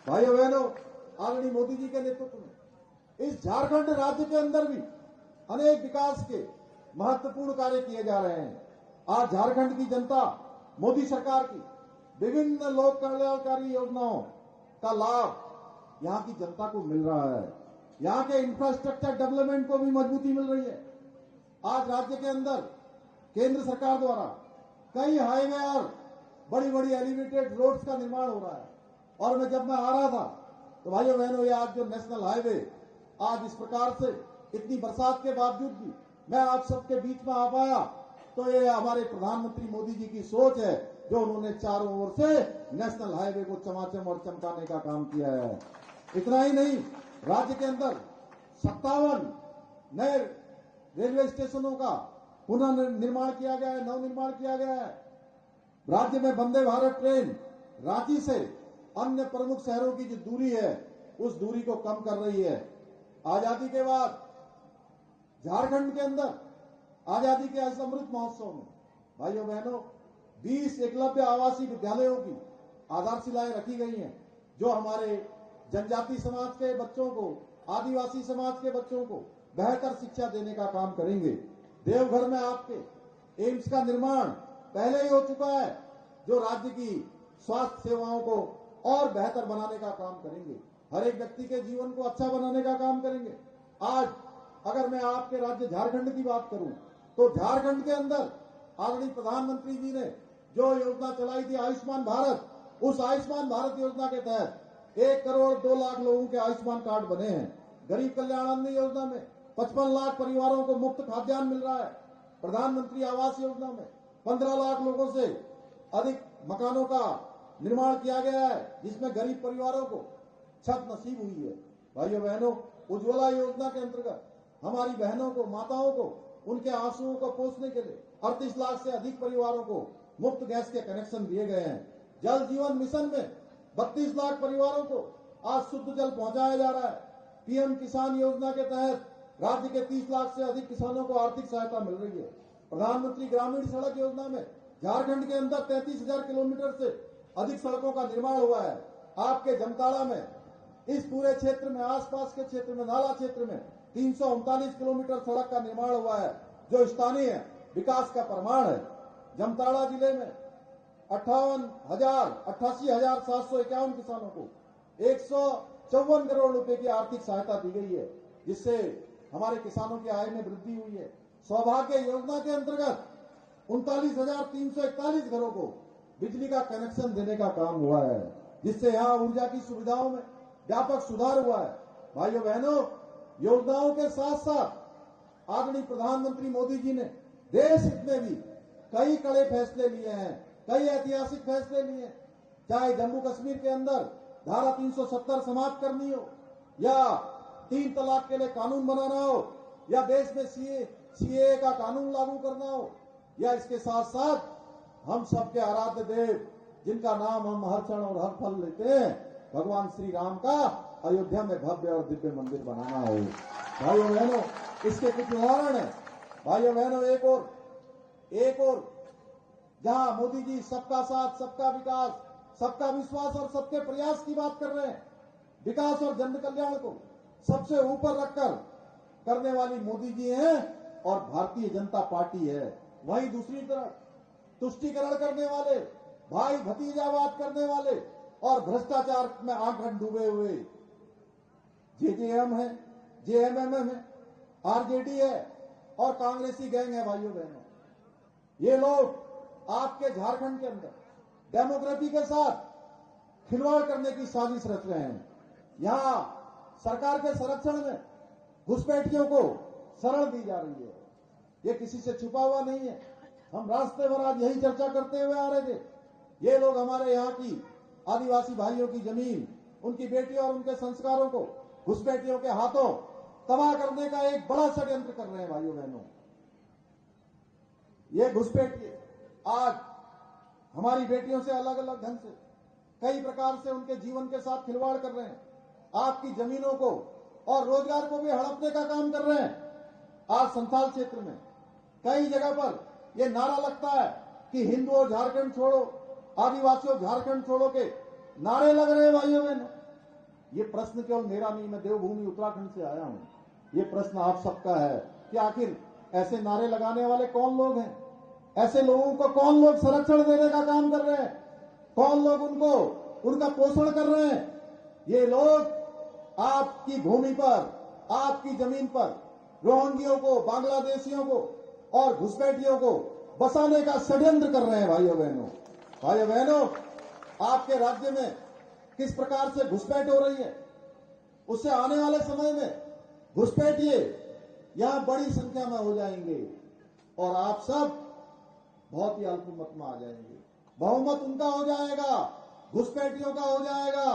भाइयों बहनों, आदरणीय मोदी जी के नेतृत्व में इस झारखंड राज्य के अंदर भी अनेक विकास के महत्वपूर्ण कार्य किए जा रहे हैं। आज झारखंड की जनता मोदी सरकार की विभिन्न लोक कल्याणकारी योजनाओं का लाभ यहां की जनता को मिल रहा है। यहां के इंफ्रास्ट्रक्चर डेवलपमेंट को भी मजबूती मिल रही है। आज राज्य के अंदर केंद्र सरकार द्वारा कई हाईवे और बड़ी बड़ी एलिवेटेड रोड्स का निर्माण हो रहा है। और जब मैं आ रहा था तो भाइयों बहनों, ये आज जो नेशनल हाईवे आज इस प्रकार से इतनी बरसात के बावजूद भी मैं आप सबके बीच में आ पाया, तो ये हमारे प्रधानमंत्री मोदी जी की सोच है, जो उन्होंने चारों ओर से नेशनल हाईवे को चमाचम और चमकाने का काम किया है। इतना ही नहीं, राज्य के अंदर 57 नए रेलवे स्टेशनों का पुनर्निर्माण किया गया है, नवनिर्माण किया गया है। राज्य में वंदे भारत ट्रेन रांची से अन्य प्रमुख शहरों की जो दूरी है, उस दूरी को कम कर रही है। आजादी के बाद झारखंड के अंदर आजादी के अमृत महोत्सव में भाइयों बहनों 20 एकलव्य आवासीय विद्यालयों की आधारशिलाएं रखी गई हैं, जो हमारे जनजाति समाज के बच्चों को, आदिवासी समाज के बच्चों को बेहतर शिक्षा देने का काम करेंगे। देवघर में आपके एम्स का निर्माण पहले ही हो चुका है, जो राज्य की स्वास्थ्य सेवाओं को और बेहतर बनाने का काम करेंगे, हर एक व्यक्ति के जीवन को अच्छा बनाने का काम करेंगे। आज अगर मैं आपके राज्य झारखंड की बात करूं, तो झारखंड के अंदर आदरणीय प्रधानमंत्री जी ने जो योजना चलाई थी आयुष्मान भारत, उस आयुष्मान भारत योजना के तहत 1 करोड़ 2 लाख लोगों के आयुष्मान कार्ड बने हैं। गरीब कल्याण अन्न योजना में 55 लाख परिवारों को मुफ्त खाद्यान्न मिल रहा है। प्रधानमंत्री आवास योजना में 15 लाख लोगों से अधिक मकानों का निर्माण किया गया है, जिसमें गरीब परिवारों को छत नसीब हुई है। भाइयों बहनों, उज्ज्वला योजना के अंतर्गत हमारी बहनों को, माताओं को, उनके आंसुओं को पोंछने के लिए 38 लाख से अधिक परिवारों को मुफ्त गैस के कनेक्शन दिए गए हैं। जल जीवन मिशन में 32 लाख परिवारों को आज शुद्ध जल पहुंचाया जा रहा है। पीएम किसान योजना के तहत राज्य के 30 लाख से अधिक किसानों को आर्थिक सहायता मिल रही है। प्रधानमंत्री ग्रामीण सड़क योजना में झारखंड के अंदर 33,000 किलोमीटर से अधिक सड़कों का निर्माण हुआ है। आपके जामताड़ा में, इस पूरे क्षेत्र में, आसपास के क्षेत्र में, नाला क्षेत्र में 339 किलोमीटर सड़क का निर्माण हुआ है, जो स्थानीय विकास का प्रमाण है। जामताड़ा जिले में 88,751 किसानों को 154 करोड़ रुपए की आर्थिक सहायता दी गई है, जिससे हमारे किसानों की आय में वृद्धि हुई है। सौभाग्य योजना के अंतर्गत 39,341 घरों को बिजली का कनेक्शन देने का काम हुआ है, जिससे यहां ऊर्जा की सुविधाओं में व्यापक सुधार हुआ है। भाइयों बहनों, योजनाओं के साथ साथ आदरणीय प्रधानमंत्री मोदी जी ने देश हित में भी कई कड़े फैसले लिए हैं, कई ऐतिहासिक फैसले लिए हैं। चाहे जम्मू कश्मीर के अंदर धारा 370 समाप्त करनी हो, या 3 तलाक के लिए कानून बनाना हो, या देश में सीएए का कानून लागू करना हो, या इसके साथ साथ हम सबके आराध्य देव, जिनका नाम हम हर क्षण और हर पल लेते हैं, भगवान श्री राम का अयोध्या में भव्य और दिव्य मंदिर बनाना हो। भाइयों बहनों, इसके कुछ उदाहरण है। भाइयों बहनों, एक और जहां मोदी जी सबका साथ, सबका विकास, सबका विश्वास और सबके प्रयास की बात कर रहे हैं, विकास और जन कल्याण को सबसे ऊपर रखकर करने वाली मोदी जी हैं और भारतीय जनता पार्टी है। वहीं दूसरी तरफ तुष्टीकरण करने वाले, भाई भतीजावाद करने वाले और भ्रष्टाचार में आंख डूबे हुए जेजेएम है, जेएमएम है, आरजेडी है और कांग्रेसी गैंग है। भाइयों बहनों, ये लोग आपके झारखंड के अंदर डेमोक्रेसी के साथ खिलवाड़ करने की साजिश रच रहे हैं। यहां सरकार के संरक्षण में घुसपैठियों को शरण दी जा रही है। ये किसी से छुपा हुआ नहीं है। हम रास्ते भर आज यही चर्चा करते हुए आ रहे थे। ये लोग हमारे यहाँ की आदिवासी भाइयों की जमीन, उनकी बेटियों और उनके संस्कारों को घुसपैठियों के हाथों तबाह करने का एक बड़ा षड्यंत्र कर रहे हैं। भाइयों बहनों, ये घुसपैठिए आज हमारी बेटियों से अलग अलग ढंग से कई प्रकार से उनके जीवन के साथ खिलवाड़ कर रहे हैं। आपकी जमीनों को और रोजगार को भी हड़पने का काम कर रहे हैं। आज संथाल क्षेत्र में कई जगह पर यह नारा लगता है कि हिंदुओं झारखंड छोड़ो, आदिवासियों झारखंड छोड़ो के नारे लग रहे हैं। भाइयों बहनों, ये प्रश्न केवल मेरा नहीं, मैं देवभूमि उत्तराखंड से आया हूं, ये प्रश्न आप सबका है कि आखिर ऐसे नारे लगाने वाले कौन लोग हैं? ऐसे लोगों को कौन लोग संरक्षण देने का काम कर रहे हैं? कौन लोग उनको उनका पोषण कर रहे हैं? ये लोग आपकी भूमि पर, आपकी जमीन पर रोहिंग्यों को, बांग्लादेशियों को और घुसपैठियों को बसाने का षड्यंत्र कर रहे हैं। भाइयों बहनों, आपके राज्य में किस प्रकार से घुसपैठ हो रही है, उससे आने वाले समय में घुसपैठिए यहां बड़ी संख्या में हो जाएंगे और आप सब बहुत ही अल्पमत में आ जाएंगे। बहुमत उनका हो जाएगा, घुसपैठियों का हो जाएगा,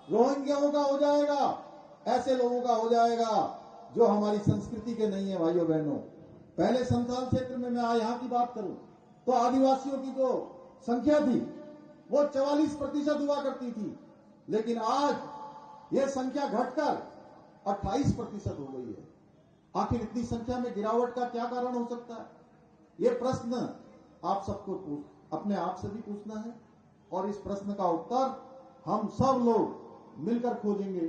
रोहिंग्याओं का हो जाएगा, ऐसे लोगों का हो जाएगा जो हमारी संस्कृति के नहीं है। भाइयों बहनों, पहले संथाल क्षेत्र में मैं यहां की बात करूं तो आदिवासियों की जो संख्या थी वो 44% हुआ करती थी, लेकिन आज ये संख्या घटकर 28% हो गई है। आखिर इतनी संख्या में गिरावट का क्या कारण हो सकता है? ये प्रश्न आप सबको अपने आप से भी पूछना है और इस प्रश्न का उत्तर हम सब लोग मिलकर खोजेंगे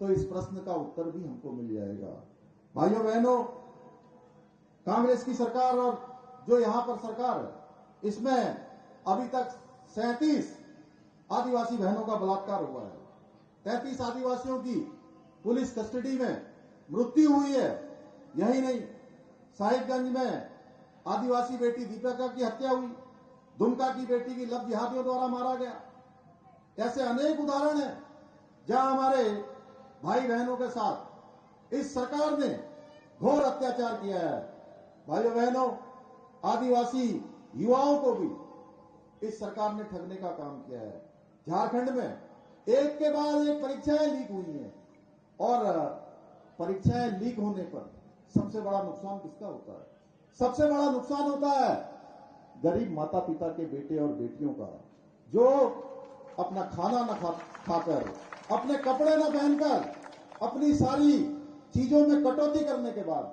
तो इस प्रश्न का उत्तर भी हमको मिल जाएगा। भाइयों बहनों, कांग्रेस की सरकार और जो यहां पर सरकार है, इसमें अभी तक 37 आदिवासी बहनों का बलात्कार हुआ है। 33 आदिवासियों की पुलिस कस्टडी में मृत्यु हुई है। यही नहीं, साहिबगंज में आदिवासी बेटी दीपिका की हत्या हुई, दुमका की बेटी की लव जिहादियों द्वारा मारा गया। ऐसे अनेक उदाहरण हैं जहां हमारे भाई बहनों के साथ इस सरकार ने घोर अत्याचार किया है। भाइयों बहनों, आदिवासी युवाओं को भी इस सरकार ने ठगने का काम किया है। झारखंड में एक के बाद एक परीक्षाएं लीक हुई हैं और परीक्षाएं लीक होने पर सबसे बड़ा नुकसान किसका होता है? सबसे बड़ा नुकसान होता है गरीब माता पिता के बेटे और बेटियों का, जो अपना खाना न खाकर, अपने कपड़े न पहनकर, अपनी सारी चीजों में कटौती करने के बाद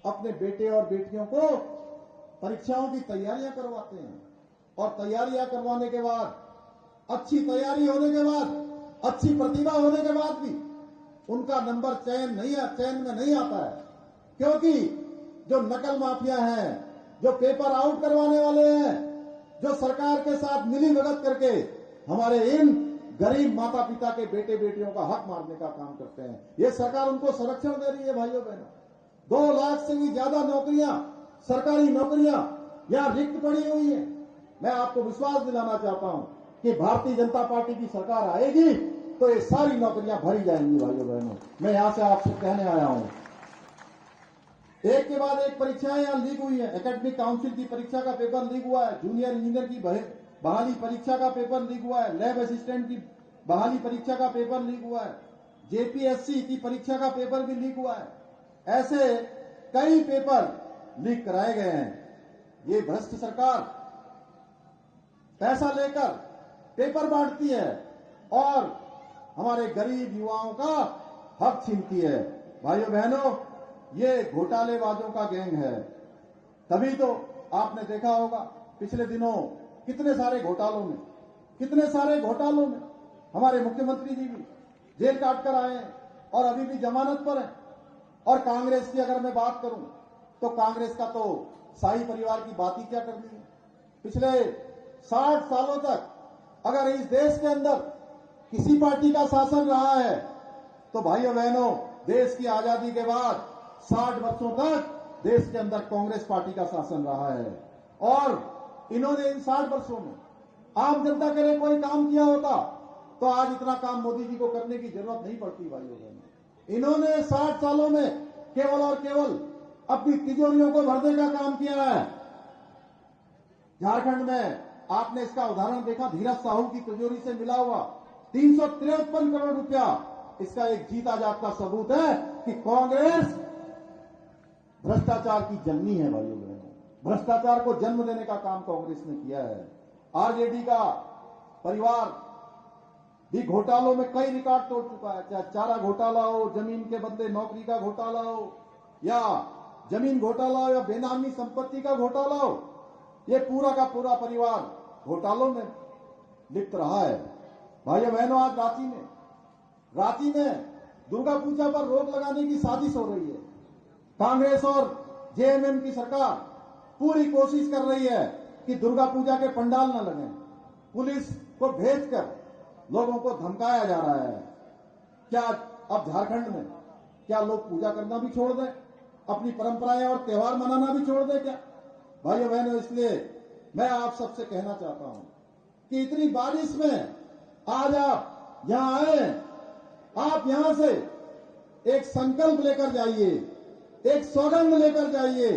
अपने बेटे और बेटियों को परीक्षाओं की तैयारियां करवाते हैं और तैयारियां करवाने के बाद, अच्छी तैयारी होने के बाद, अच्छी प्रतिभा होने के बाद भी उनका नंबर चयन में नहीं आता है, क्योंकि जो नकल माफिया हैं, जो पेपर आउट करवाने वाले हैं, जो सरकार के साथ मिलीभगत करके हमारे इन गरीब माता पिता के बेटे बेटियों का हक मारने का काम करते हैं, ये सरकार उनको संरक्षण दे रही है। भाइयों बहनों, 2 लाख से भी ज्यादा नौकरियां, सरकारी नौकरियां यहां रिक्त पड़ी हुई है। मैं आपको विश्वास दिलाना चाहता हूं कि भारतीय जनता पार्टी की सरकार आएगी तो ये सारी नौकरियां भरी जाएंगी। भाइयों बहनों, मैं यहां से आपसे कहने आया हूं, एक के बाद एक परीक्षाएं यहां लीक हुई है। एकेडमिक काउंसिल की परीक्षा का पेपर लीक हुआ है, जूनियर इंजीनियर की बहाली परीक्षा का पेपर लीक हुआ है, लैब असिस्टेंट की बहाली परीक्षा का पेपर लीक हुआ है, जेपीएससी की परीक्षा का पेपर भी लीक हुआ है। ऐसे कई पेपर लीक कराए गए हैं। ये भ्रष्ट सरकार पैसा लेकर पेपर बांटती है और हमारे गरीब युवाओं का हक छीनती है। भाइयों बहनों, ये घोटालेबाजों का गैंग है। तभी तो आपने देखा होगा पिछले दिनों कितने सारे घोटालों में हमारे मुख्यमंत्री जी भी जेल काट कर आए हैं और अभी भी जमानत पर हैं। और कांग्रेस की अगर मैं बात करूं तो कांग्रेस का तो शाही परिवार की बात ही क्या करनी है। पिछले 60 सालों तक अगर इस देश के अंदर किसी पार्टी का शासन रहा है तो भाइयों बहनों, देश की आजादी के बाद 60 वर्षों तक देश के अंदर कांग्रेस पार्टी का शासन रहा है। और इन्होंने इन 60 वर्षों में आम जनता के लिए कोई काम किया होता तो आज इतना काम मोदी जी को करने की जरूरत नहीं पड़ती। भाइयों बहनों, इन्होंने 60 सालों में केवल और केवल अपनी तिजोरियों को भरने का काम किया है। झारखंड में आपने इसका उदाहरण देखा, धीरज साहू की तिजोरी से मिला हुआ 353 करोड़ रुपया, इसका एक जीता जागता सबूत है कि कांग्रेस भ्रष्टाचार की जननी है। भाइयों बहनों, भ्रष्टाचार को जन्म देने का काम कांग्रेस ने किया है। आरजेडी का परिवार भी घोटालों में कई रिकॉर्ड तोड़ चुका है, चाहे चारा घोटाला हो, जमीन के बदले नौकरी का घोटाला हो, या जमीन घोटाला हो, या बेनामी संपत्ति का घोटाला हो, ये पूरा का पूरा परिवार घोटालों में लिप्त रहा है। भाइयों बहनों, आज रांची में रांची में दुर्गा पूजा पर रोक लगाने की साजिश हो रही है। कांग्रेस और जेएमएम की सरकार पूरी कोशिश कर रही है कि दुर्गा पूजा के पंडाल न लगें। पुलिस को भेजकर लोगों को धमकाया जा रहा है। क्या अब झारखंड में क्या लोग पूजा करना भी छोड़ दें, अपनी परंपराएं और त्योहार मनाना भी छोड़ दें क्या? भाइयों बहनों, इसलिए मैं आप सबसे कहना चाहता हूं कि इतनी बारिश में आज आप यहां आए, आप यहां से एक संकल्प लेकर जाइए, एक सौगंध लेकर जाइए,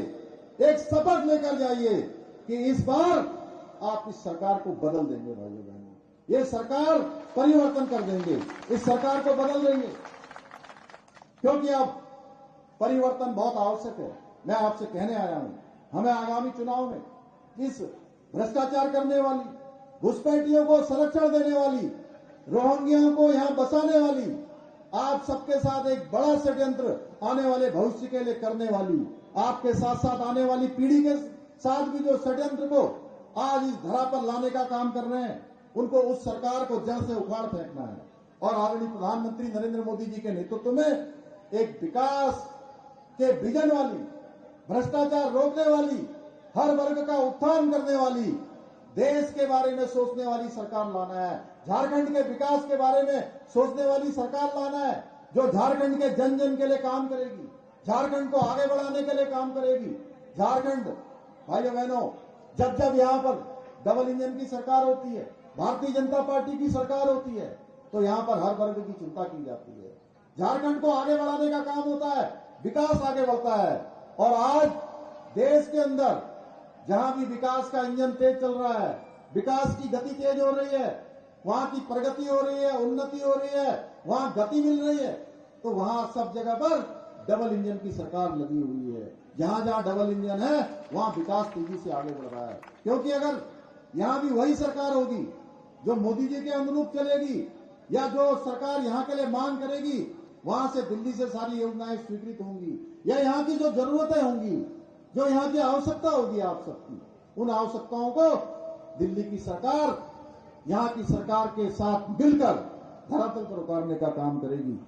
एक शपथ लेकर जाइए कि इस बार आप इस सरकार को बदल देंगे। भाइयों बहनों, ये सरकार परिवर्तन कर देंगे, इस सरकार को बदल देंगे, क्योंकि अब परिवर्तन बहुत आवश्यक है। मैं आपसे कहने आया हूं, हमें आगामी चुनाव में इस भ्रष्टाचार करने वाली, घुसपैठियों को संरक्षण देने वाली, रोहिंग्याओं को यहां बसाने वाली, आप सबके साथ एक बड़ा षड्यंत्र आने वाले भविष्य के लिए करने वाली, आपके साथ साथ आने वाली पीढ़ी के साथ भी जो षड्यंत्र को आज इस धरा पर लाने का काम कर रहे हैं, उनको उस सरकार को जड़ से उखाड़ फेंकना है। और आदरणीय प्रधानमंत्री नरेंद्र मोदी जी के नेतृत्व में एक विकास के विजन वाली, भ्रष्टाचार रोकने वाली, हर वर्ग का उत्थान करने वाली, देश के बारे में सोचने वाली सरकार लाना है। झारखंड के विकास के बारे में सोचने वाली सरकार लाना है, जो झारखंड के जन जन के लिए काम करेगी, झारखंड को आगे बढ़ाने के लिए काम करेगी। झारखंड, भाइयों बहनों, जब जब यहां पर डबल इंजन की सरकार होती है, भारतीय जनता पार्टी की सरकार होती है, तो यहां पर हर वर्ग की चिंता की जाती है। झारखंड को आगे बढ़ाने का काम होता है, विकास आगे बढ़ता है। और आज देश के अंदर जहां भी विकास का इंजन तेज चल रहा है, विकास की गति तेज हो रही है, वहां की प्रगति हो रही है, उन्नति हो रही है, वहां गति मिल रही है, तो वहां सब जगह पर डबल इंजन की सरकार लगी हुई है। जहां जहां डबल इंजन है, वहां विकास तेजी से आगे बढ़ रहा है। क्योंकि अगर यहां भी वही सरकार होगी जो मोदी जी के अनुरूप चलेगी, या जो सरकार यहां के लिए मांग करेगी, वहां से दिल्ली से सारी योजनाएं स्वीकृत होंगी, या यहाँ की जो जरूरतें होंगी, जो यहाँ की आवश्यकता होगी आप सबकी, उन आवश्यकताओं को दिल्ली की सरकार यहाँ की सरकार के साथ मिलकर धरातल पर उतारने का काम करेगी।